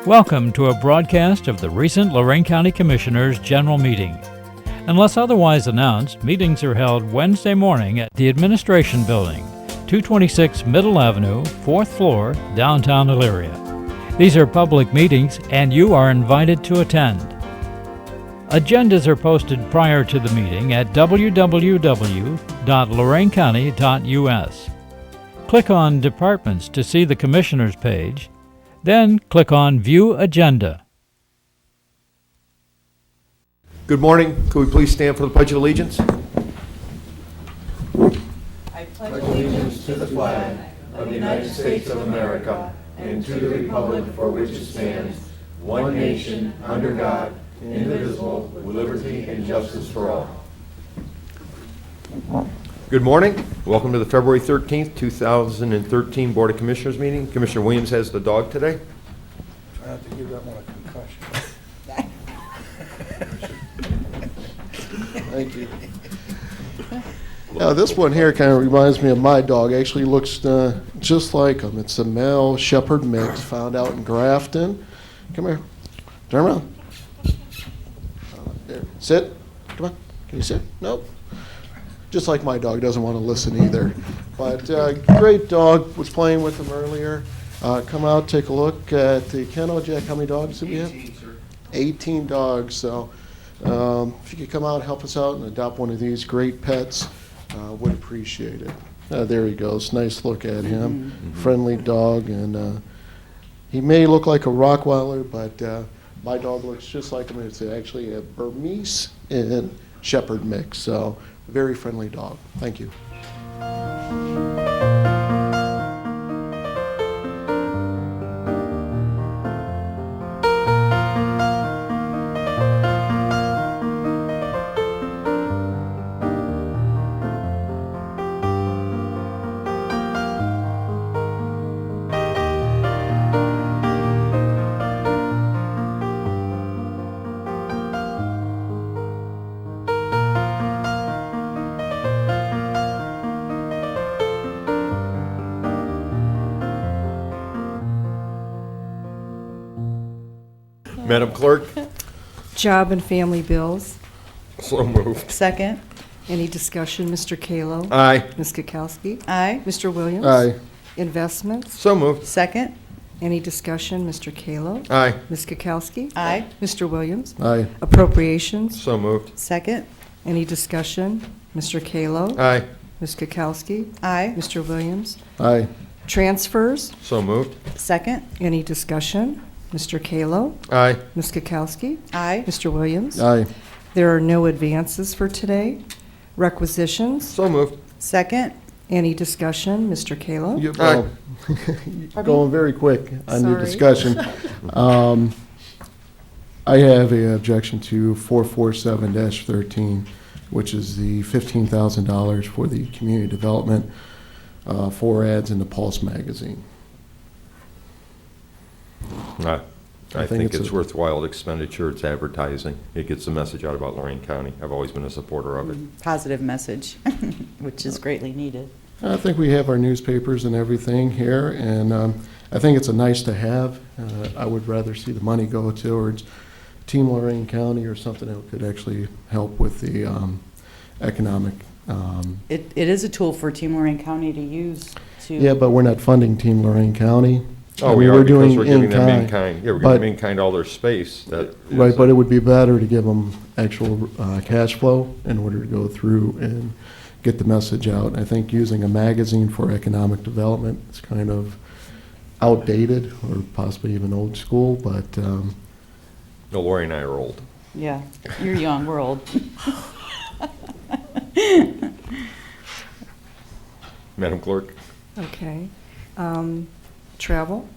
Welcome to a broadcast of the recent Lorain County Commissioners' General Meeting. Unless otherwise announced, meetings are held Wednesday morning at the Administration Building, 226 Middle Avenue, 4th floor, downtown Elyria. These are public meetings and you are invited to attend. Agendas are posted prior to the meeting at www.loraincounty.us. Click on Departments to see the Commissioners page, then click on View Agenda. Good morning. Could we please stand for the Pledge of Allegiance? I pledge allegiance to the flag of the United States of America and to the republic for which it stands, one nation, under God, indivisible, with liberty and justice for all. Good morning. Welcome to the February 13th, 2013 Board of Commissioners meeting. Commissioner Williams has the dog today. Try not to give that one a concussion. Thank you. Now, this one here kind of reminds me of my dog. Actually looks just like him. It's a male shepherd mix found out in Grafton. Come here. Turn around. There. Sit. Come on. Can you sit? Nope. Just like my dog, doesn't want to listen either. But great dog. Was playing with him earlier. Come out, take a look at the kennel. Jack, how many dogs do we have? 18, sir. 18 dogs. So if you could come out and help us out and adopt one of these great pets, would appreciate it. There he goes. Nice look at him. Mm-hmm. Friendly dog. And he may look like a Rottweiler, but my dog looks just like him. It's actually a Burmese and shepherd mix. So very friendly dog. Thank you. Madam Clerk. Job and family bills. So moved. Second. Any discussion? Mr. Kalo? Aye. Ms. Kukowski? Aye. Mr. Williams? Aye. Investments? So moved. Second. Any discussion? Mr. Kalo? Aye. Ms. Kukowski? Aye. Mr. Williams? Aye. Appropriations? So moved. Second. Any discussion? Mr. Kalo? Aye. Ms. Kukowski? Aye. Mr. Williams? Aye. Transfers? So moved. Second. Any discussion? Mr. Kalo? Aye. Ms. Kukowski? Aye. Mr. Williams? Aye. There are no advances for today. Requisitions? So moved. Second. Any discussion? Mr. Kalo? You're Aye. going very quick on your Sorry. discussion. I have an objection to 447-13, which is the $15,000 for the community development for ads in the Pulse magazine. I think it's a- worthwhile expenditure. It's advertising. It gets the message out about Lorain County. I've always been a supporter of it. Positive message, which is greatly needed. I think we have our newspapers and everything here, and I think it's a nice to have. I would rather see the money go towards Team Lorain County or something that could actually help with the economic. It is a tool for Team Lorain County to use to. Yeah, but we're not funding Team Lorain County. Oh, I mean, we are, we're because doing we're giving them in-kind. in-kind. Yeah, we're But- giving in-kind all their space. That is, Right, but it would be better to give them actual cash flow in order to go through and get the message out. I think using a magazine for economic development is kind of outdated or possibly even old school, but No, Lori and I are old. Yeah, you're young, we're old. Madam Clerk, Okay. Travel?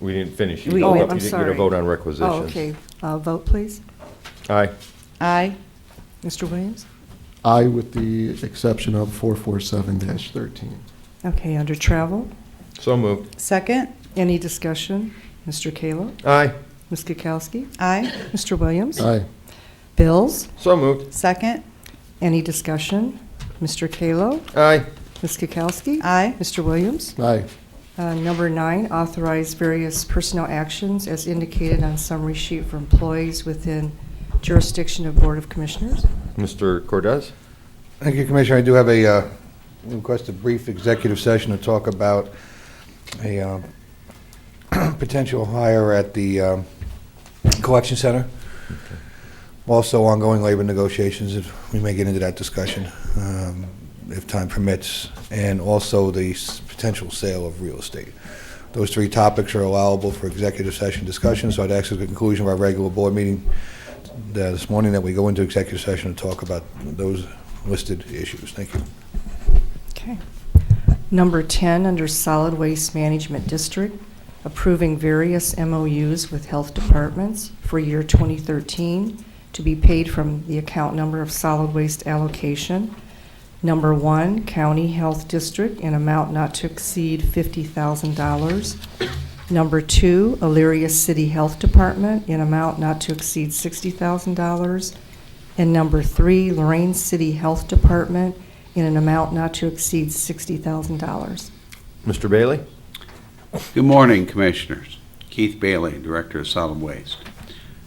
we didn't finish. You We- didn't Oh, get- I'm you didn't get sorry. a vote on requisitions. Oh, okay. Vote, please. Aye. Aye. Mr. Williams? I with the exception of 447-13. Okay, under travel, So moved. Second. any discussion? Mr. Kalo? Aye. Ms. Kukowski? Aye. Mr. Williams? Aye. Bills, So moved. Second. any discussion? Mr. Kalo? Aye. Ms. Kukowski? Aye. Mr. Williams? Aye. Number 9, authorize various personnel actions as indicated on summary sheet for employees within jurisdiction of Board of Commissioners. Mr. Cordez? Thank you, Commissioner. I do have a request a brief executive session to talk about a potential hire at the collection center. Also, ongoing labor negotiations, if we may get into that discussion, if time permits, and also the potential sale of real estate. Those 3 topics are allowable for executive session discussion, so I'd ask at the conclusion of our regular board meeting this morning that we go into executive session and talk about those listed issues. Thank you. Okay. Number 10, under Solid Waste Management District, approving various MOUs with health departments for year 2013 to be paid from the account number of solid waste allocation. Number 1, County Health District, in amount not to exceed $50,000. Number 2, Elyria City Health Department, in amount not to exceed $60,000. And number 3, Lorain City Health Department, in an amount not to exceed $60,000. Mr. Bailey? Good morning, Commissioners. Keith Bailey, Director of Solid Waste.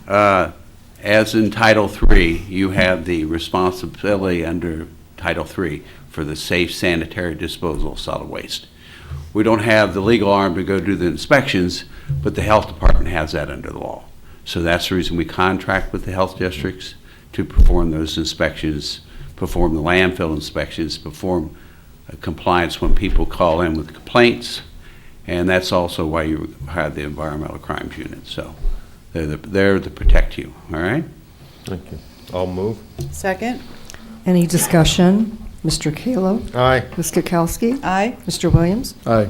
As in Title III, you have the responsibility under Title III for the safe sanitary disposal of solid waste. We don't have the legal arm to go do the inspections, but the health department has that under the law. So that's the reason we contract with the health districts to perform those inspections, perform the landfill inspections, perform compliance when people call in with complaints, and that's also why you have the environmental crimes unit. So they're there to protect you, all right? Thank you. I'll move. Second. Any discussion? Mr. Kalo? Aye. Ms. Kukowski? Aye. Mr. Williams? Aye.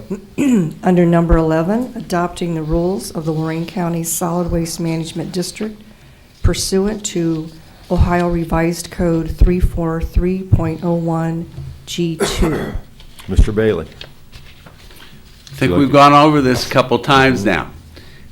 Under number 11, adopting the rules of the Lorain County Solid Waste Management District pursuant to Ohio Revised Code 343.01G2. Mr. Bailey? I think we've gone over this a couple times now.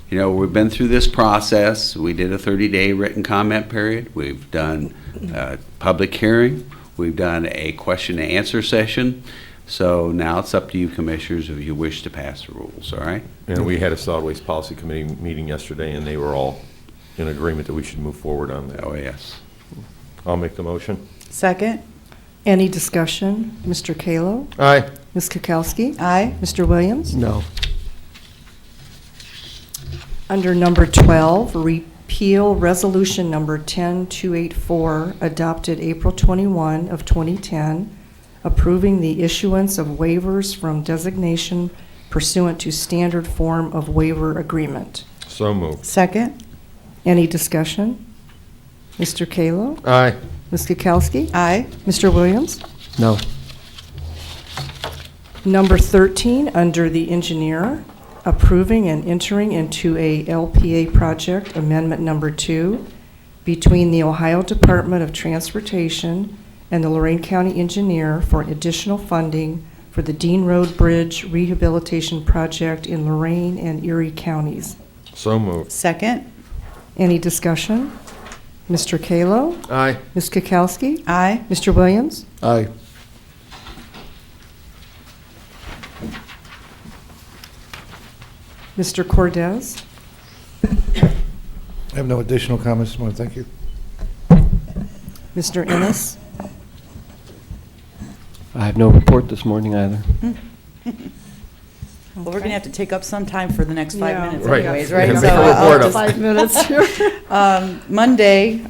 You know, we've been through this process. We did a 30-day written comment period. We've done a public hearing. We've done a question and answer session. So now it's up to you, Commissioners, if you wish to pass the rules, all right? And we had a Solid Waste Policy Committee meeting yesterday, and they were all in agreement that we should move forward on that. Oh, yes. I'll make the motion. Second. Any discussion? Mr. Kalo? Aye. Ms. Kukowski? Aye. Mr. Williams? No. Under number 12, repeal resolution number 10284, adopted April 21 of 2010, approving the issuance of waivers from designation pursuant to standard form of waiver agreement. So moved. Second. Any discussion? Mr. Kalo? Aye. Ms. Kukowski? Aye. Mr. Williams? No. Number 13, under the engineer, approving and entering into a LPA project amendment number 2 between the Ohio Department of Transportation and the Lorain County engineer for additional funding for the Dean Road Bridge Rehabilitation Project in Lorain and Erie counties. So moved. Second. Any discussion? Mr. Kalo? Aye. Ms. Kukowski? Aye. Mr. Williams? Aye. Mr. Cordez? I have no additional comments this morning. Thank you. Mr. Ennis? I have no report this morning either. Well, we're going to have to take up some time for the next 5 Yeah. minutes Right. anyways, right? Yeah, So make a I'll report just- up. 5 minutes. Monday,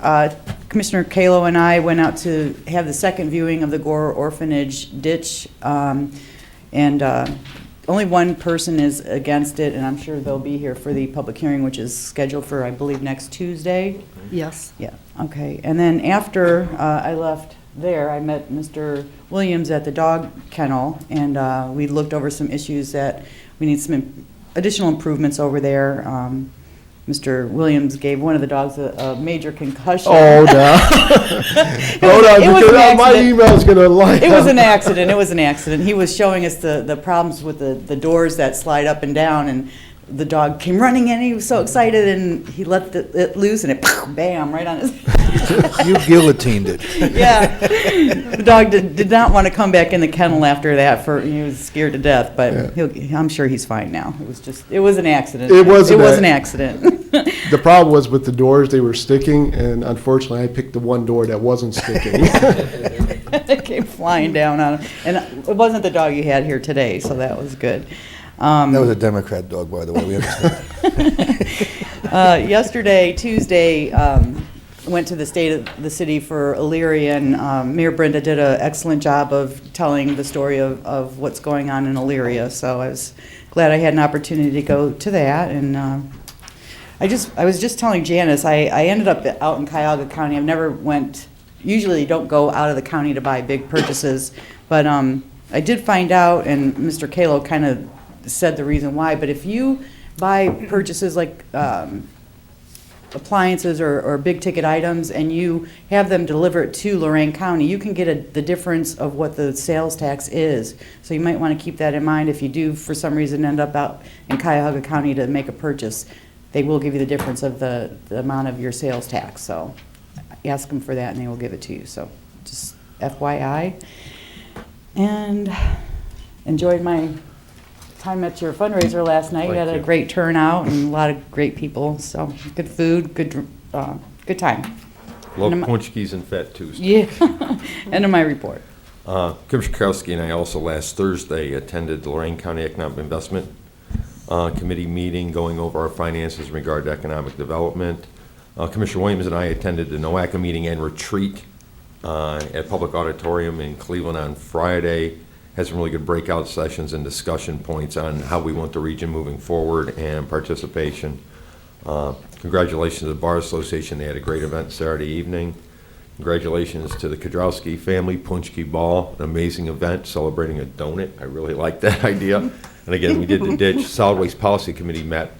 Commissioner Kalo and I went out to have the second viewing of the Gore Orphanage ditch, and only one person is against it, and I'm sure they'll be here for the public hearing, which is scheduled for, I believe, next Tuesday. Yes. Yeah, okay. And then after I left there, I met Mr. Williams at the dog kennel, and we looked over some issues that we need some additional improvements over there. Mr. Williams gave one of the dogs a major concussion. Oh, no. Hold on, it was because an my accident. email's going to light It was up. an accident. It was an accident. He was showing us the problems with the doors that slide up and down, and the dog came running in. He was so excited, and he let it loose, and it bam right on his. You guillotined it. Yeah, the dog did not want to come back in the kennel after that. He was scared to death, but I'm sure he's fine now. It was an accident. It was an accident. The problem was with the doors, they were sticking, and unfortunately, I picked the one door that wasn't sticking. It came flying down on him, and it wasn't the dog you had here today, so that was good. That was a Democrat dog, by the way. We understand. Yesterday, Tuesday, went to the state of the city for Elyria, and Mayor Brenda did an excellent job of telling the story of what's going on in Elyria. So I was glad I had an opportunity to go to that. And I was just telling Janice, I ended up out in Cuyahoga County. I've never usually don't go out of the county to buy big purchases, but I did find out, and Mr. Kalo kind of said the reason why, but if you buy purchases like appliances or big ticket items and you have them deliver it to Lorain County, you can get the difference of what the sales tax is. So you might want to keep that in mind if you do for some reason end up out in Cuyahoga County to make a purchase. They will give you the difference of the amount of your sales tax. So ask them for that and they will give it to you. So just FYI. And enjoyed my time at your fundraiser last night. Thank Had a you. great turnout and a lot of great people. So good food, good time. Love And Punchkis and Fat Tuesday. Yeah. End of my report. Commissioner Kokoski and I also last Thursday attended the Lorain County Economic Investment Committee meeting going over our finances in regard to economic development. Commissioner Williams and I attended the NOACA meeting and retreat at Public Auditorium in Cleveland on Friday. Had some really good breakout sessions and discussion points on how we want the region moving forward and participation. Congratulations to the Bar Association. They had a great event Saturday evening. Congratulations to the Kudrowski family, Punchki Ball, an amazing event celebrating a donut. I really like that idea. And again, we did the ditch. Solid Waste Policy Committee met,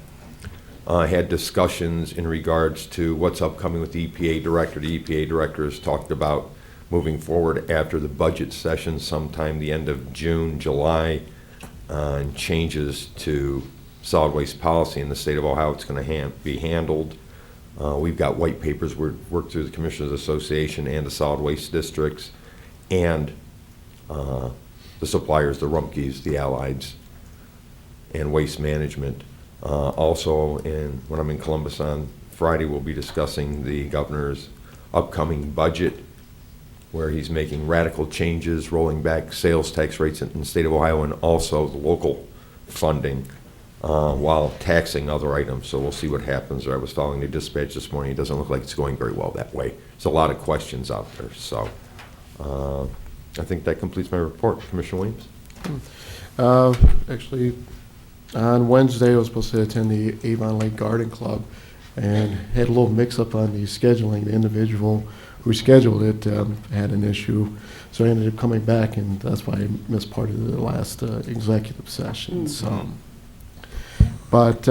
had discussions in regards to what's upcoming with the EPA director. The EPA director has talked about moving forward after the budget session sometime the end of June, July, and changes to solid waste policy in the state of Ohio. It's going to be handled. We've got white papers worked through the Commissioners Association and the solid waste districts and the suppliers, the Rumpkes, the Allieds, and Waste Management. Also, when I'm in Columbus on Friday, we'll be discussing the governor's upcoming budget, where he's making radical changes, rolling back sales tax rates in the state of Ohio and also the local funding while taxing other items. So we'll see what happens. I was following the dispatch this morning. It doesn't look like it's going very well that way. There's a lot of questions out there. So I think that completes my report. Commissioner Williams? Actually, on Wednesday, I was supposed to attend the Avon Lake Garden Club and had a little mix-up on the scheduling. The individual who scheduled it had an issue, so I ended up coming back, and that's why I missed part of the last executive session. Mm-hmm. But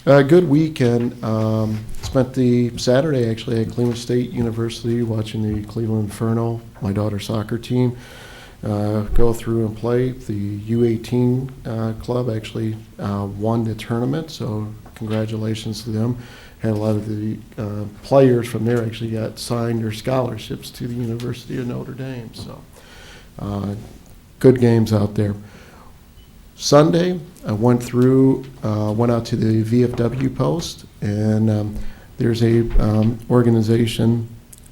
a good weekend. Spent the Saturday actually at Cleveland State University watching the Cleveland Inferno, my daughter's soccer team, go through and play. The U18 club actually won the tournament, so congratulations to them. Had a lot of the players from there actually got signed their scholarships to the University of Notre Dame. So good games out there. Sunday, I went out to the VFW Post, and there's a organization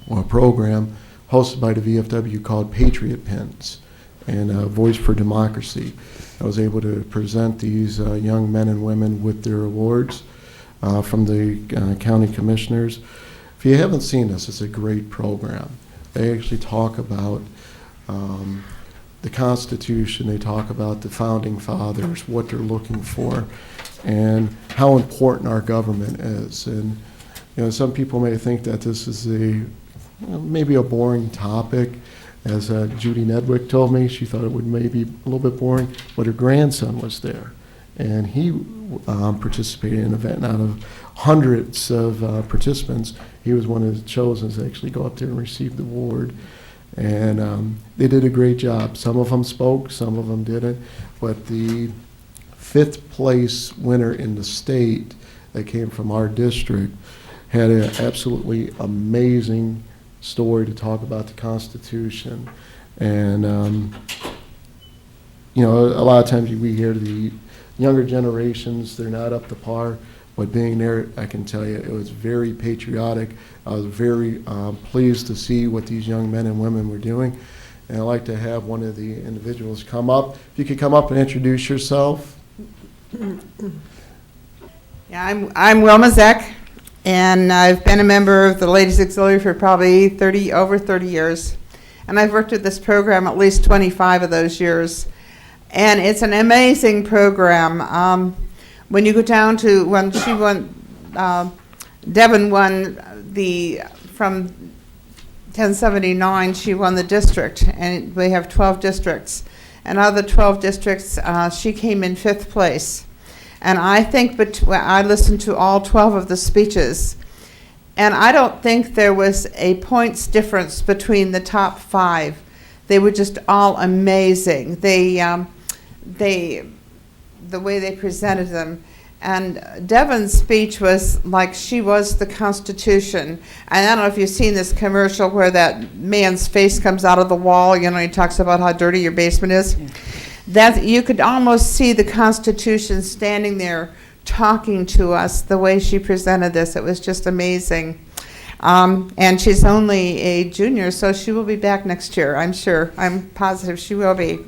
or a program hosted by the VFW called Patriot Pins and Voice for Democracy. I was able to present these young men and women with their awards from the county commissioners. If you haven't seen this, it's a great program. They actually talk about the Constitution, they talk about the Founding Fathers, what they're looking for, and how important our government is. And some people may think that this is maybe a boring topic. As Judy Nedwick told me, she thought it would maybe a little bit boring, but her grandson was there, and he participated in an event. Out of hundreds of participants, he was one of the chosen to actually go up there and receive the award. And they did a great job. Some of them spoke, some of them didn't, but the fifth place winner in the state that came from our district, had an absolutely amazing story to talk about the Constitution. And, you know, a lot of times we hear the younger generations, they're not up to par. But being there, I can tell you, it was very patriotic. I was very pleased to see what these young men and women were doing. And I'd like to have one of the individuals come up. If you could come up and introduce yourself. Yeah, I'm Wilma Zech, and I've been a member of the Ladies Auxiliary for probably over 30 years. And I've worked with this program at least 25 of those years. And it's an amazing program. When you go down to when she won, Devin won from 1079, she won the district, and we have 12 districts. And out of the 12 districts, she came in 5th place. And I think, I listened to all 12 of the speeches, and I don't think there was a points difference between the top 5. They were just all amazing. The way they presented them. And Devon's speech was like she was the Constitution. And I don't know if you've seen this commercial where that man's face comes out of the wall, you know, he talks about how dirty your basement is. Yeah. That you could almost see the Constitution standing there talking to us the way she presented this. It was just amazing. And she's only a junior, so she will be back next year, I'm sure. I'm positive she will be.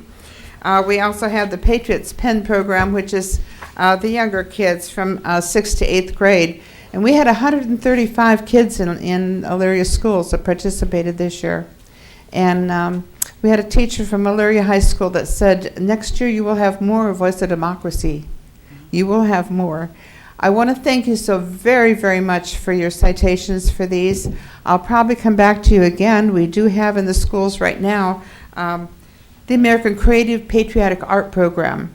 We also have the Patriots Pen program, which is the younger kids from 6th to 8th grade. And we had 135 kids in Elyria schools that participated this year. And we had a teacher from Elyria High School that said, next year you will have more Voice of Democracy. You will have more. I want to thank you so very, very much for your citations for these. I'll probably come back to you again. We do have in the schools right now the American Creative Patriotic Art Program,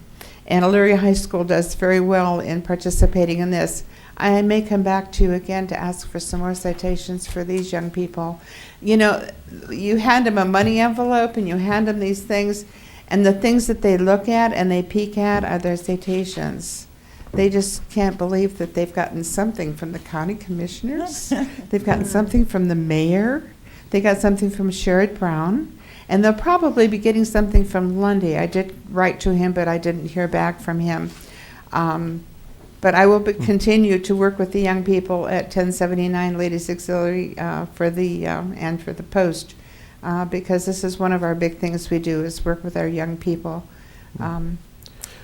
and Elyria High School does very well in participating in this. I may come back to you again to ask for some more citations for these young people. You know, you hand them a money envelope and you hand them these things, and the things that they look at and they peek at are their citations. They just can't believe that they've gotten something from the county commissioners. They've gotten something from the mayor. They got something from Sherrod Brown. And they'll probably be getting something from Lundy. I did write to him, but I didn't hear back from him. But I will continue to work with the young people at 1079 Ladies Auxiliary and for the Post, because this is one of our big things we do, is work with our young people.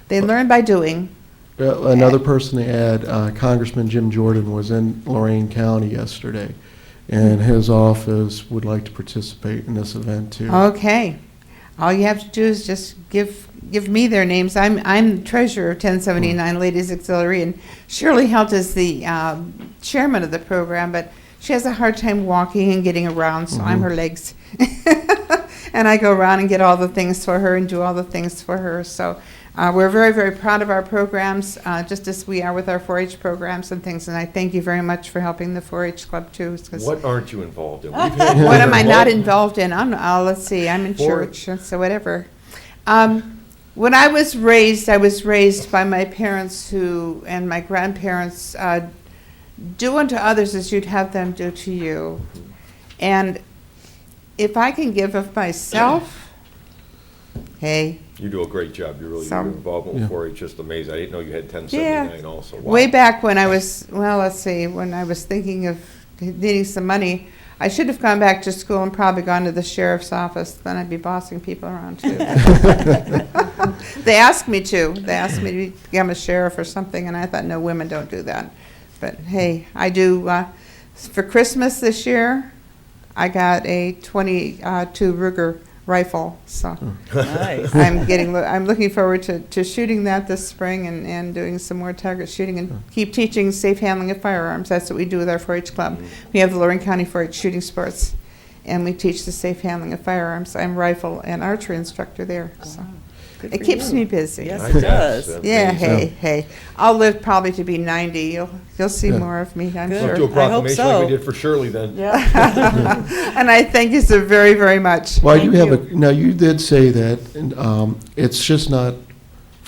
They learn by doing. Another person to add, Congressman Jim Jordan was in Lorain County yesterday, and his office would like to participate in this event too. Okay. All you have to do is just give me their names. I'm treasurer of 1079 Ladies Auxiliary, and Shirley Helt is the chairman of the program, but she has a hard time walking and getting around, so I'm her legs. And I go around and get all the things for her and do all the things for her. So we're very, very proud of our programs, just as we are with our 4-H programs and things. And I thank you very much for helping the 4-H club too. What aren't you involved in? What am I not involved in? Let's see. I'm in church, so whatever. When I was raised by my parents and my grandparents. Do unto others as you'd have them do to you. And if I can give of myself, hey. You do a great job. You're really your involvement with 4-H, just amazing. I didn't know you had 1079 also. Wow. Way back when I was, when I was thinking of needing some money, I should have gone back to school and probably gone to the sheriff's office. Then I'd be bossing people around too. They asked me to. They asked me to become a sheriff or something, and I thought, no, women don't do that. But hey, I do. For Christmas this year, I got a .22 Ruger rifle. So Nice. I'm looking forward to shooting that this spring and doing some more target shooting and keep teaching safe handling of firearms. That's what we do with our 4-H club. We have the Lorain County 4-H shooting sports, and we teach the safe handling of firearms. I'm rifle and archery instructor there. So. It keeps me busy. Yes, it does. Yeah, hey. I'll live probably to be 90. You'll see more of me, I'm Good. sure. Do a proclamation I hope so. like we did for Shirley then. Yeah. And I thank you so very, very much. Well, now you did say that it's just not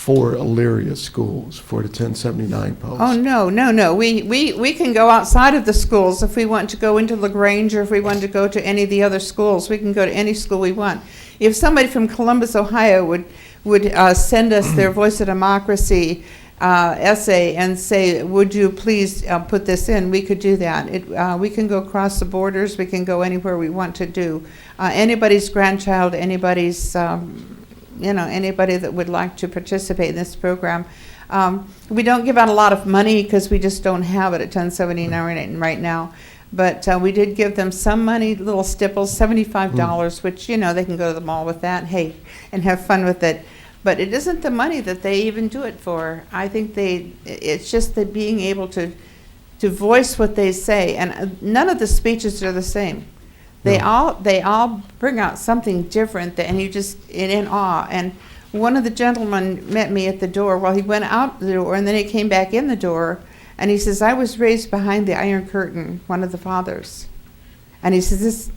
for Elyria schools for the 1079 post. Oh, no. We can go outside of the schools if we want to go into LaGrange, or if we want to go to any of the other schools. We can go to any school we want. If somebody from Columbus, Ohio would send us their Voice of Democracy essay and say, would you please put this in, we could do that. We can go across the borders. We can go anywhere we want to do. Anybody's grandchild, anybody's anybody that would like to participate in this program. We don't give out a lot of money because we just don't have it at 1079 right now. But we did give them some money, little stipples, $75, which, they can go to the mall with that, and have fun with it. But it isn't the money that they even do it for. I think it's just the being able to voice what they say. And none of the speeches are the same. They all bring out something different, and you just in awe. And one of the gentlemen met me at the door. Well, he went out the door, and then he came back in the door, and he says, I was raised behind the Iron Curtain, one of the fathers. And he says, this,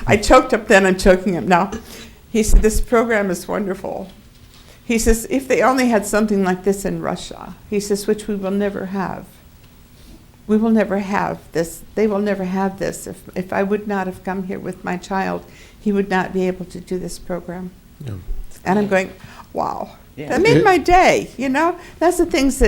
I choked up then, I'm choking up now. He said, this program is wonderful. He says, if they only had something like this in Russia, he says, which we will never have. We will never have this. They will never have this. If I would not have come here with my child, he would not be able to do this program. Yeah. And I'm going, wow. Yeah. That made my day, That's the things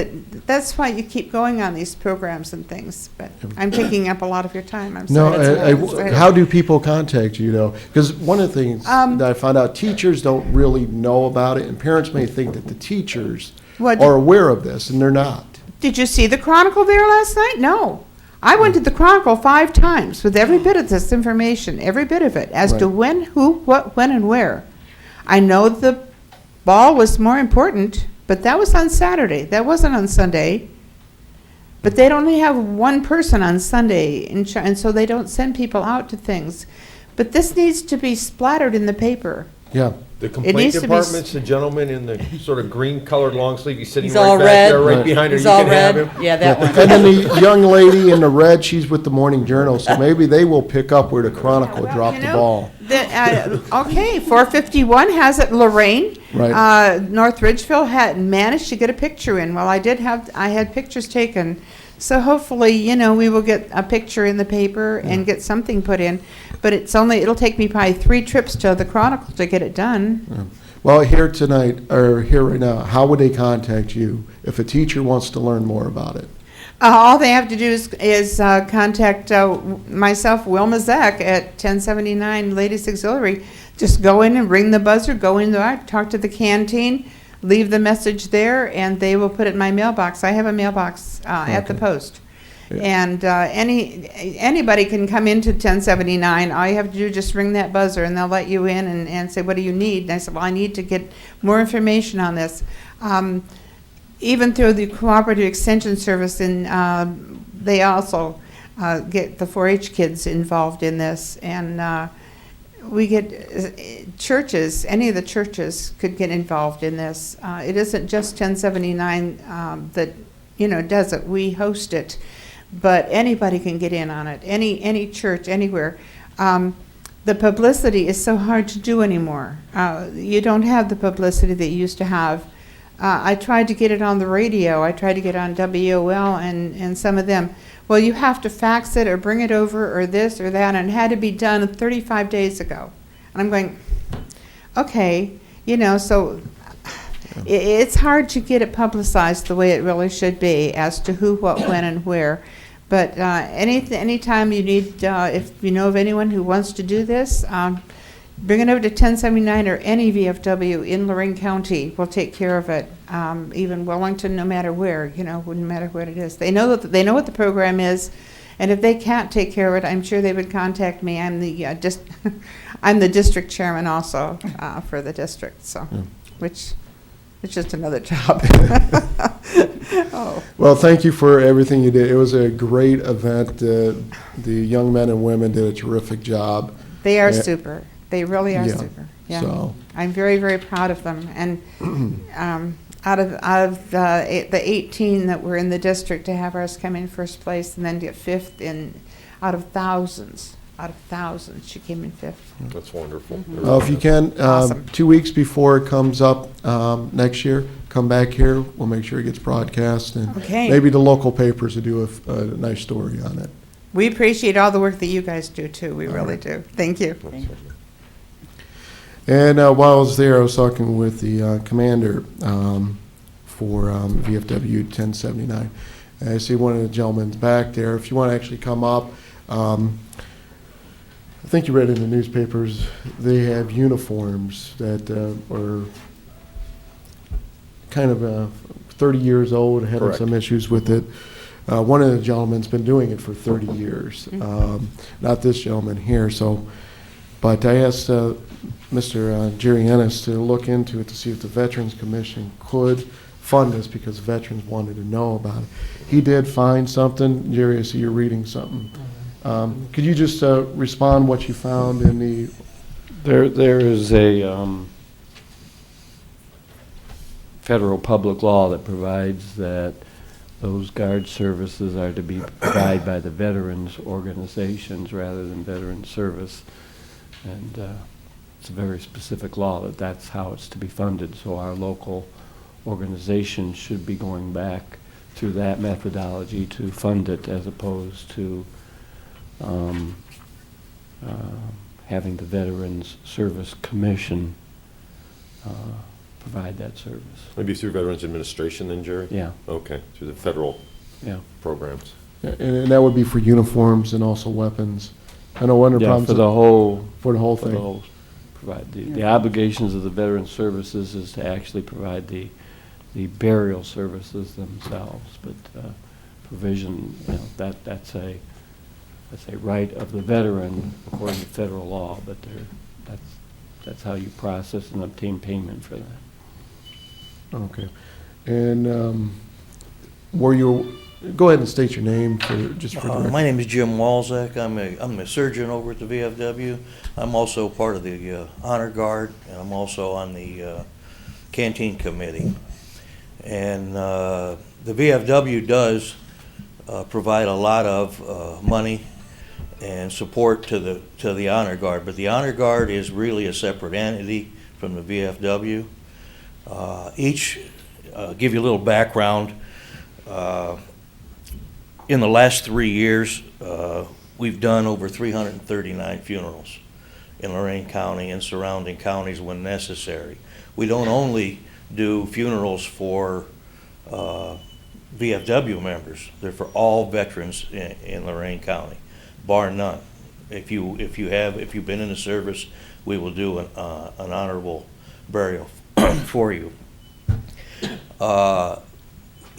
that's why you keep going on these programs and things. But I'm taking up a lot of your time. I'm sorry. How do people contact you, Because one of the things that I found out, teachers don't really know about it, and parents may think that the teachers are aware of this, and they're not. Did you see the Chronicle there last night? No. I went to the Chronicle 5 times with every bit of this information, every bit of it, as to when, who, what, when, and where. I know the ball was more important, but that was on Saturday. That wasn't on Sunday. But they'd only have one person on Sunday, and so they don't send people out to things. But this needs to be splattered in the paper. Yeah. The complaint department's the gentleman in the sort of green-colored long sleeve. He's sitting He's right all back red. there, right behind her. He's You all can have red. him. Yeah, that one. And then the young lady in the red, she's with the Morning Journal, so maybe they will pick up where the Chronicle dropped the ball. Okay, 451 has it. Lorain, Right. North Ridgeville had managed to get a picture in. Well, I had pictures taken, so hopefully, we will get a picture in the paper and get something put in. But it'll take me probably 3 trips to the Chronicle to get it done. Yeah. Well, here right now, how would they contact you if a teacher wants to learn more about it? All they have to do is contact myself, Wilma Zech, at 1079 Ladies Auxiliary. Just go in and ring the buzzer, go in there, talk to the canteen, leave the message there, and they will put it in my mailbox. I have a mailbox at the Post. Yeah. And anybody can come into 1079. All you have to do is just ring that buzzer, and they'll let you in and say, what do you need? And I said, well, I need to get more information on this. Even through the Cooperative Extension Service, and they also get the 4-H kids involved in this. And we get churches, any of the churches could get involved in this. It isn't just 1079 that does it. We host it. But anybody can get in on it, any church, anywhere. The publicity is so hard to do anymore. You don't have the publicity that you used to have. I tried to get it on the radio. I tried to get on WOL and some of them. Well, you have to fax it or bring it over or this or that, and it had to be done 35 days ago. And I'm going, okay, so it's hard to get it publicized the way it really should be as to who, what, when, and where. But anytime you need, if you know of anyone who wants to do this, bring it over to 1079 or any VFW in Lorain County. We'll take care of it. Even Wellington, no matter where, no matter what it is. They know what the program is, and if they can't take care of it, I'm sure they would contact me. I'm the I'm the district chairman also for the district, so which. It's just another job. Well, thank you for everything you did. It was a great event. The young men and women did a terrific job. They are super. They really are Yeah. super. Yeah. So. I'm very, very proud of them. And out of the 18 that were in the district, to have ours come in first place and then get fifth out of thousands. out of thousands. She came in 5th. That's wonderful. If you can, Awesome. 2 weeks before it comes up next year, come back here. We'll make sure it gets broadcast, and Okay. maybe the local papers will do a nice story on it. We appreciate all the work that you guys do, too. We really do. Thank you. And while I was there, I was talking with the commander for VFW 1079. And I see one of the gentlemen's back there. If you want to actually come up, I think you read in the newspapers, they have uniforms that are kind of 30 years old, having Correct. some issues with it. One of the gentlemen's been doing it for 30 years, not this gentleman here. But I asked Mr. Jerry Ennis to look into it to see if the Veterans Commission could fund this, because veterans wanted to know about it. He did find something. Jerry, I see you're reading something. Could you just respond what you found in the... There is a federal public law that provides that those guard services are to be provided by the veterans organizations rather than veterans service. And it's a very specific law that that's how it's to be funded. So our local organization should be going back through that methodology to fund it, as opposed to having the Veterans Service Commission provide that service. Maybe through Veterans Administration then, Jerry? Yeah, Okay, through the federal yeah. programs. And that would be for uniforms and also weapons. I know one of the Yeah, problems... for the whole thing. provide the obligations of the Veterans Services is to actually provide the burial services themselves, but provision, that's a right of the veteran according to federal law, but that's how you process and obtain payment for that. Okay. And were you... Go ahead and state your name for the My name is Jim Walczak. I'm a surgeon over at the VFW. I'm also part of the Honor Guard, and I'm also on the Canteen Committee. And the VFW does provide a lot of money and support to the Honor Guard, but the Honor Guard is really a separate entity from the VFW. Give you a little background. In the last 3 years, we've done over 339 funerals in Lorain County and surrounding counties when necessary. We don't only do funerals for VFW members; they're for all veterans in Lorain County, bar none. If you've been in the service, we will do an honorable burial for you.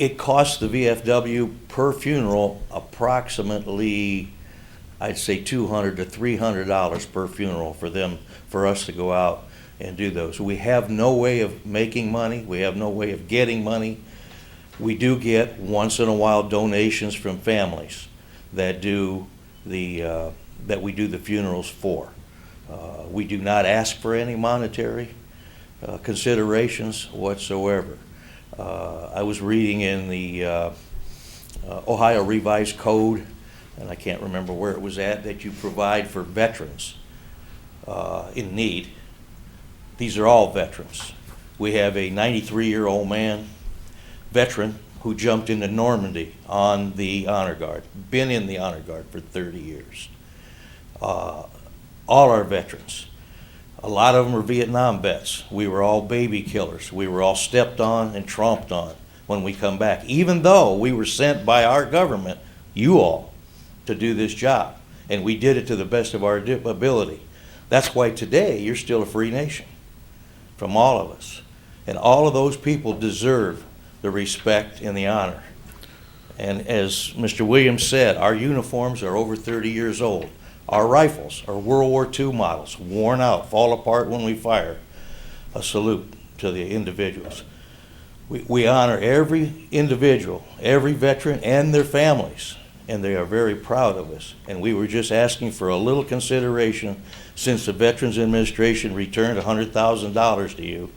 It costs the VFW per funeral approximately, I'd say $200 to $300 per funeral for us to go out and do those. We have no way of making money. We have no way of getting money. We do get once in a while donations from families that we do the funerals for. We do not ask for any monetary considerations whatsoever. I was reading in the Ohio Revised Code, and I can't remember where it was at, that you provide for veterans in need. These are all veterans. We have a 93-year-old man, veteran, who jumped into Normandy on the Honor Guard, been in the Honor Guard for 30 years. All our veterans. A lot of them are Vietnam vets. We were all baby killers. We were all stepped on and tromped on when we come back, even though we were sent by our government, you all, to do this job. And we did it to the best of our ability. That's why today you're still a free nation from all of us. And all of those people deserve the respect and the honor. And as Mr. Williams said, our uniforms are over 30 years old. Our rifles are World War II models, worn out, fall apart when we fire. A salute to the individuals. We honor every individual, every veteran and their families, and they are very proud of us. And we were just asking for a little consideration, since the Veterans Administration returned $100,000 to you,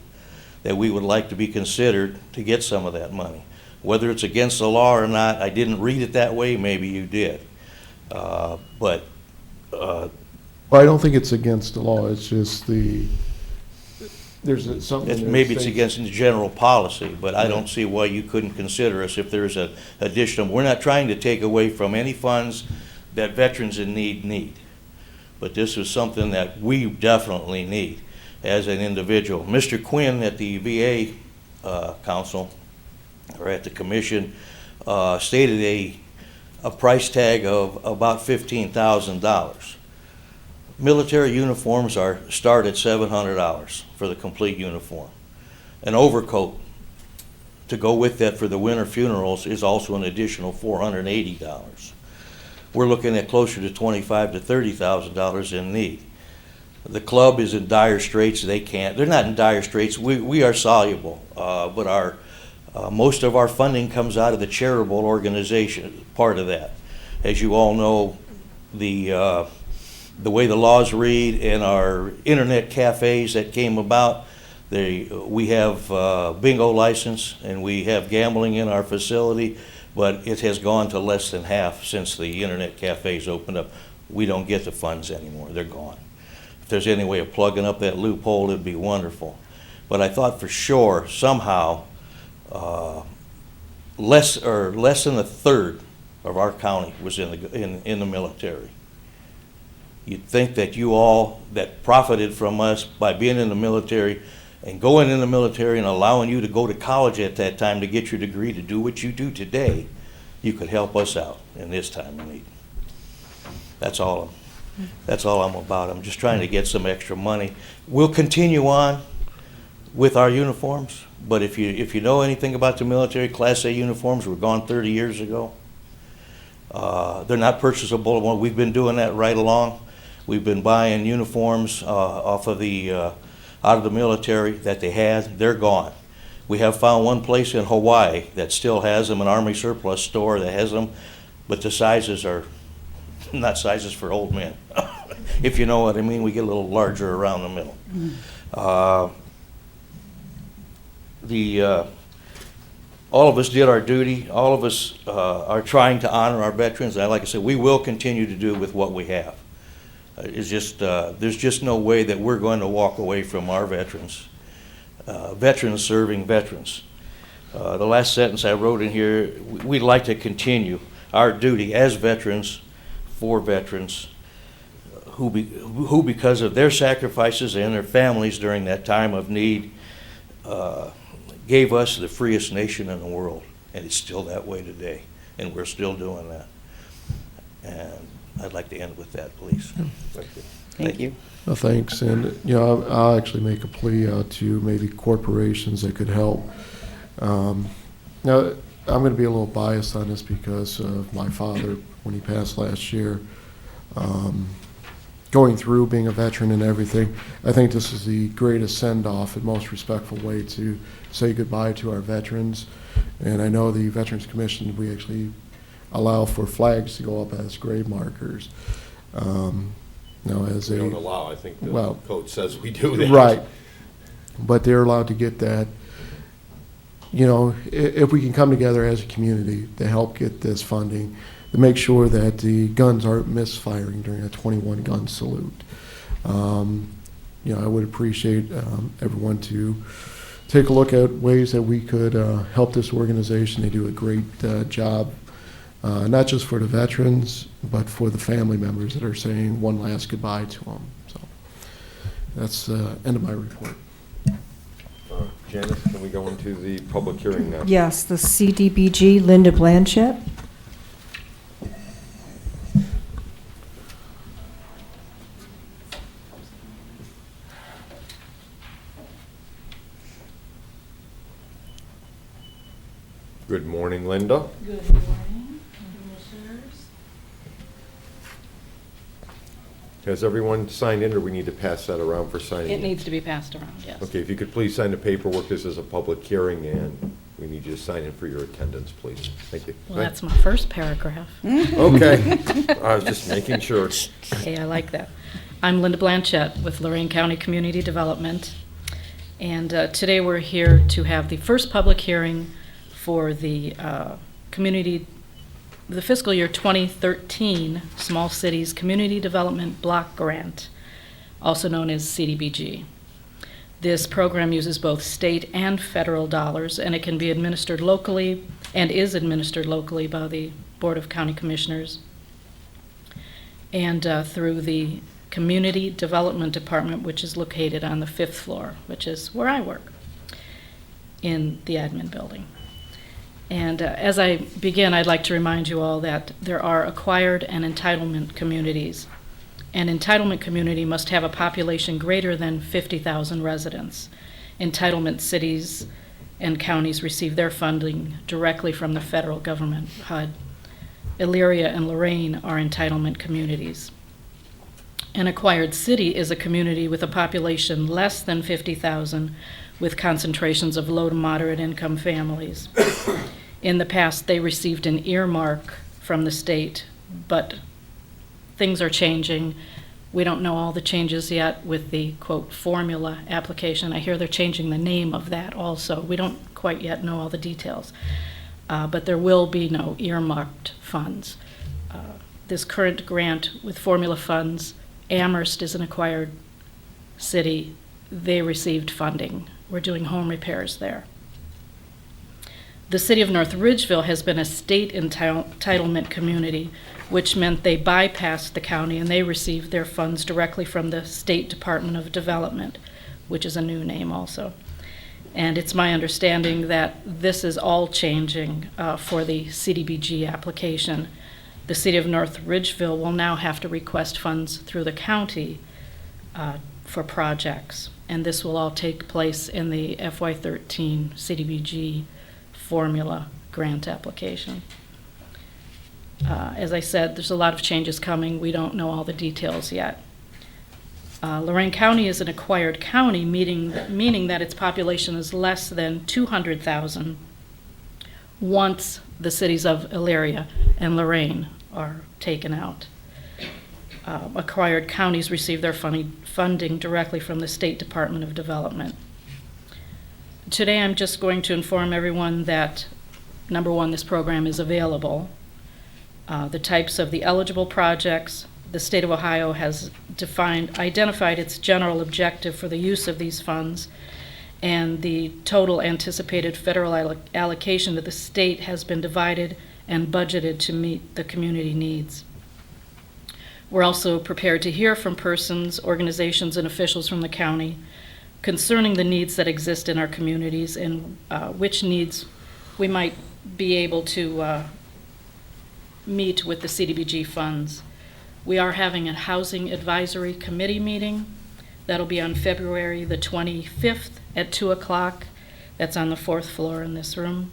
that we would like to be considered to get some of that money. Whether it's against the law or not, I didn't read it that way, maybe you did. But Well, I don't think it's against the law, it's just there's something. Maybe it's against the general policy, but I don't see why you couldn't consider us if there's an additional. We're not trying to take away from any funds that veterans in need. But this is something that we definitely need as an individual. Mr. Quinn at the VA council, or at the commission, stated a price tag of about $15,000. Military uniforms start at $700 for the complete uniform. An overcoat to go with that for the winter funerals is also an additional $480. We're looking at closer to $25,000 to $30,000 in need. The club is in dire straits. They're not in dire straits. We are soluble, but most of our funding comes out of the charitable organization part of that. As you all know, the way the laws read and our internet cafes that came about, we have bingo license and we have gambling in our facility, but it has gone to less than half since the internet cafes opened up. We don't get the funds anymore. They're gone. If there's any way of plugging up that loophole, it'd be wonderful. But I thought for sure somehow less than a third of our county was in the military. You'd think that you all that profited from us by being in the military and going in the military and allowing you to go to college at that time to get your degree to do what you do today, you could help us out in this time of need. That's all I'm about. I'm just trying to get some extra money. We'll continue on with our uniforms, but if you know anything about the military, Class A uniforms were gone 30 years ago. They're not purchasable. We've been doing that right along. We've been buying uniforms off of out of the military that they had. They're gone. We have found one place in Hawaii that still has them, an Army surplus store that has them, but the sizes are not sizes for old men. If you know what I mean, we get a little larger around the middle. All of us did our duty. All of us are trying to honor our veterans. And like I said, we will continue to do with what we have. It's just there's just no way that we're going to walk away from our veterans. Veterans serving veterans. The last sentence I wrote in here, we'd like to continue our duty as veterans for veterans who because of their sacrifices and their families during that time of need, gave us the freest nation in the world, and it's still that way today, and we're still doing that. And I'd like to end with that, please. Thank you. Thank you. Well, thanks, and I'll actually make a plea out to maybe corporations that could help. Now, I'm going to be a little biased on this because of my father when he passed last year. Going through being a veteran and everything, I think this is the greatest send-off and most respectful way to say goodbye to our veterans. And I know the Veterans Commission, we actually allow for flags to go up as grave markers. As We a, don't allow, I think the code says we do that. right, but they're allowed to get that. If we can come together as a community to help get this funding, to make sure that the guns aren't misfiring during a 21 gun salute. I would appreciate everyone to take a look at ways that we could help this organization. They do a great job, not just for the veterans, but for the family members that are saying one last goodbye to them. So that's the end of my report. Janice, can we go into the public hearing now? Yes, the CDBG, Linda Blanchette. Good morning, Linda. Good morning, commissioners. Has everyone signed in, or we need to pass that around for signing? It needs to be passed around, yes. Okay, if you could please sign the paperwork. This is a public hearing, and we need you to sign in for your attendance, please. Thank you. Well, that's my first paragraph. Okay. I was just making sure. Okay, I like that. I'm Linda Blanchette with Lorain County Community Development, and today we're here to have the first public hearing for the community the fiscal year 2013 Small Cities Community Development Block Grant, also known as CDBG. This program uses both state and federal dollars, and it can be administered locally and is administered locally by the Board of County Commissioners and through the Community Development Department, which is located on the 5th floor, which is where I work, in the admin building. And as I begin, I'd like to remind you all that there are acquired and entitlement communities. An entitlement community must have a population greater than 50,000 residents. Entitlement cities and counties receive their funding directly from the federal government, HUD. Elyria and Lorain are entitlement communities. An acquired city is a community with a population less than 50,000 with concentrations of low to moderate income families. In the past, they received an earmark from the state, but things are changing. We don't know all the changes yet with the, quote, formula application. I hear they're changing the name of that also. We don't quite yet know all the details. But there will be no earmarked funds. This current grant with formula funds, Amherst is an acquired city. They received funding. We're doing home repairs there. The city of North Ridgeville has been a state entitlement community, which meant they bypassed the county and they received their funds directly from the State Department of Development, which is a new name also. And it's my understanding that this is all changing for the CDBG application. The city of North Ridgeville will now have to request funds through the county for projects. And this will all take place in the FY13 CDBG formula grant application. As I said, there's a lot of changes coming. We don't know all the details yet. Lorain County is an acquired county, meaning that its population is less than 200,000 once the cities of Elyria and Lorain are taken out. Acquired counties receive their funding directly from the State Department of Development. Today I'm just going to inform everyone that, number one, this program is available. The types of the eligible projects. The state of Ohio has identified its general objective for the use of these funds, and the total anticipated federal allocation to the state has been divided and budgeted to meet the community needs. We're also prepared to hear from persons, organizations, and officials from the county concerning the needs that exist in our communities and which needs we might be able to meet with the CDBG funds. We are having a Housing Advisory Committee meeting. That'll be on February the 25th at 2 o'clock. That's on the 4th floor in this room.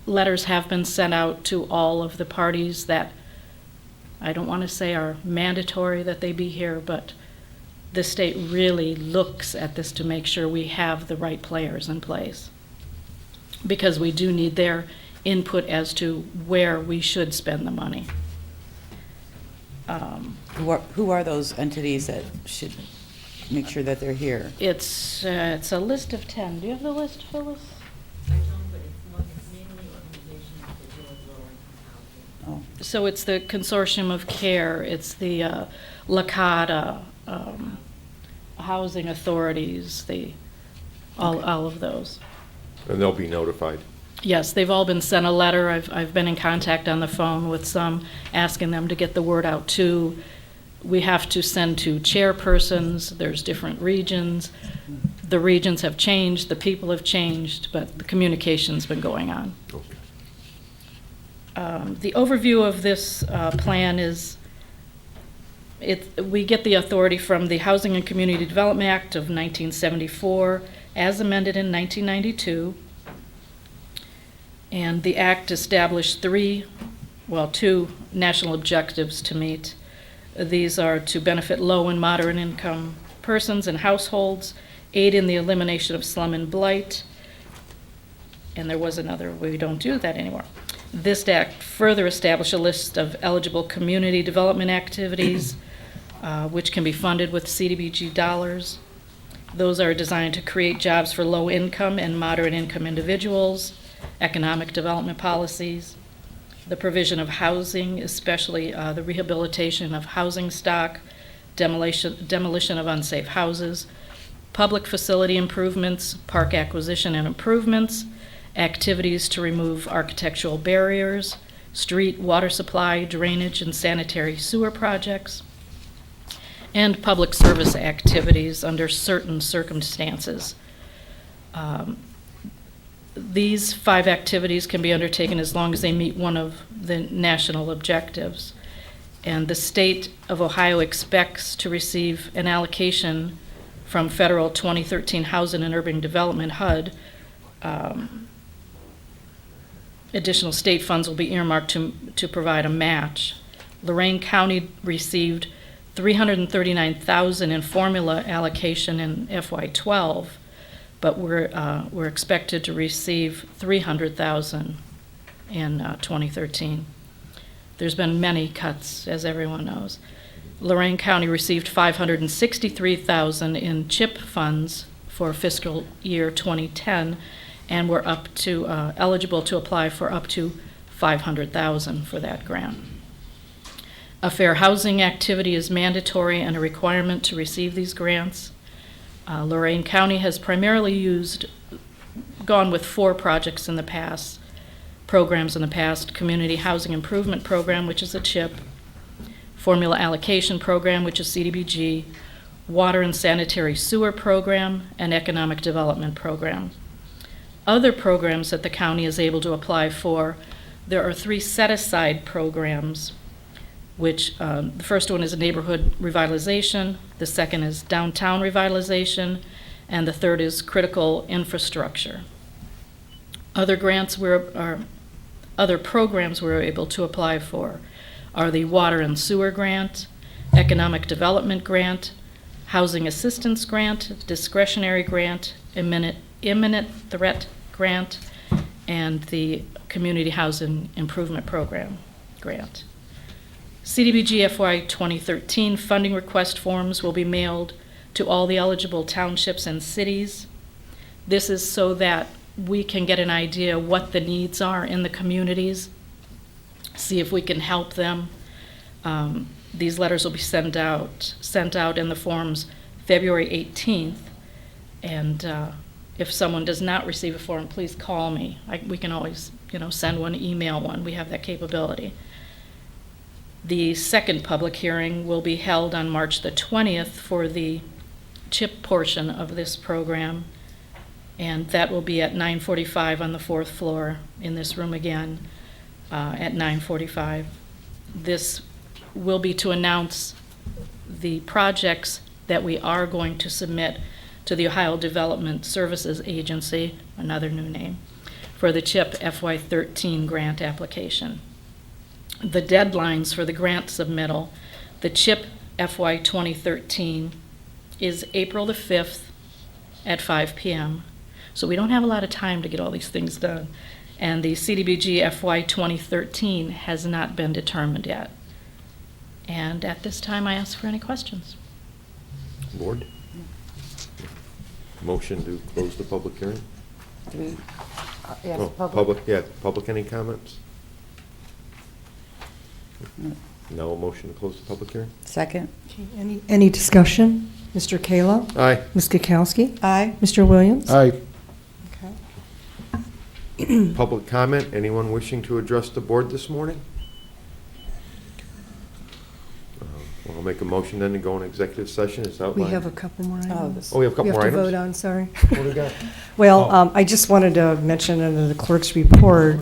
Letters have been sent out to all of the parties that I don't want to say are mandatory that they be here, but the state really looks at this to make sure we have the right players in place, because we do need their input as to where we should spend the money. Who are those entities that should make sure that they're here? It's a list of 10. Do you have the list, Phyllis? I don't, but it's mainly organizations that deal with low-income housing. So it's the Consortium of Care, it's the LACADA, housing authorities, all of those. And they'll be notified. Yes, they've all been sent a letter. I've been in contact on the phone with some, asking them to get the word out too. We have to send to chairpersons. There's different regions. The regions have changed, the people have changed, but the communication's been going on. Okay. The overview of this plan is, we get the authority from the Housing and Community Development Act of 1974, as amended in 1992. And the act established two national objectives to meet. These are to benefit low and moderate income persons and households, aid in the elimination of slum and blight, and there was another, we don't do that anymore. This act further established a list of eligible community development activities which can be funded with CDBG dollars. Those are designed to create jobs for low income and moderate income individuals, economic development policies, the provision of housing, especially the rehabilitation of housing stock, demolition of unsafe houses, public facility improvements, park acquisition and improvements, activities to remove architectural barriers, street, water supply, drainage, and sanitary sewer projects, and public service activities under certain circumstances. These 5 activities can be undertaken as long as they meet one of the national objectives. And the state of Ohio expects to receive an allocation from federal 2013 Housing and Urban Development HUD. Additional state funds will be earmarked to provide a match. Lorain County received $339,000 in formula allocation in FY12, but we're expected to receive $300,000 in 2013. There's been many cuts, as everyone knows. Lorain County received $563,000 in CHIP funds for fiscal year 2010, and we're up to eligible to apply for up to $500,000 for that grant. A fair housing activity is mandatory and a requirement to receive these grants. Lorain County has primarily gone with 4 projects in the past, programs in the past: Community Housing Improvement Program, which is a CHIP, Formula Allocation Program, which is CDBG, Water and Sanitary Sewer Program, and Economic Development Program. Other programs that the county is able to apply for, there are 3 set-aside programs, which the first one is neighborhood revitalization, the second is downtown revitalization, and the third is critical infrastructure. Other programs we're able to apply for are the Water and Sewer Grant, Economic Development Grant, Housing Assistance Grant, Discretionary Grant, Imminent Threat Grant, and the Community Housing Improvement Program Grant. CDBG FY 2013 funding request forms will be mailed to all the eligible townships and cities. This is so that we can get an idea what the needs are in the communities, see if we can help them. These letters will be sent out in the forms February 18th, and if someone does not receive a form, please call me. We can always, send one, email one. We have that capability. The second public hearing will be held on March the 20th for the CHIP portion of this program, and that will be at 9:45 on the 4th floor in this room again at 9:45. This will be to announce the projects that we are going to submit to the Ohio Development Services Agency, another new name, for the CHIP FY13 grant application. The deadlines for the grant submittal, the CHIP FY 2013 is April the 5th at 5 p.m. So we don't have a lot of time to get all these things done. And the CDBG FY 2013 has not been determined yet. And at this time, I ask for any questions. Board? Motion to close the public hearing? Do we ask Oh, public, any comments? No motion to close the public hearing? Second? Okay, any discussion? Mr. Kalo? Aye. Ms. Kukowski? Aye. Mr. Williams? Aye. Okay. Public comment, anyone wishing to address the board this morning? Well, I'll make a motion then to go in executive session, is outlined. We have a couple more items. Oh, we have a couple more We have to items? vote on, sorry. What do we got? Well, I just wanted to mention under the clerk's report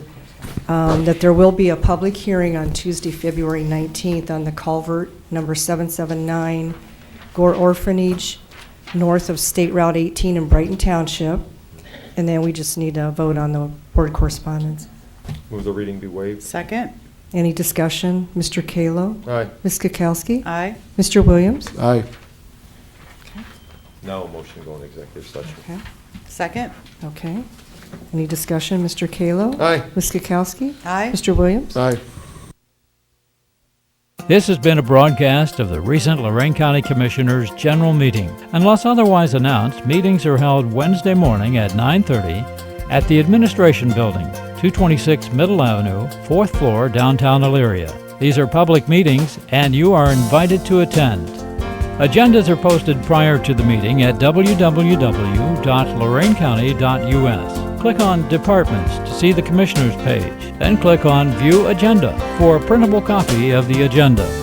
that there will be a public hearing on Tuesday, February 19th on the culvert number 779 Gore Orphanage, north of State Route 18 in Brighton Township. And then we just need to vote on the board correspondence. Move the reading be waived. Second? Any discussion? Mr. Kalo? Aye. Ms. Kukowski? Aye. Mr. Williams? Aye. No motion to go in executive session. Okay. Second? Okay. Any discussion? Mr. Kalo? Aye. Ms. Kukowski? Aye. Mr. Williams? Aye. This has been a broadcast of the recent Lorain County Commissioners' General Meeting. Unless otherwise announced, meetings are held Wednesday morning at 9:30 at the Administration Building, 226 Middle Avenue, 4th floor, downtown Elyria. These are public meetings, and you are invited to attend. Agendas are posted prior to the meeting at www.loraincounty.us. Click on Departments to see the Commissioners page, then click on View Agenda for a printable copy of the agenda.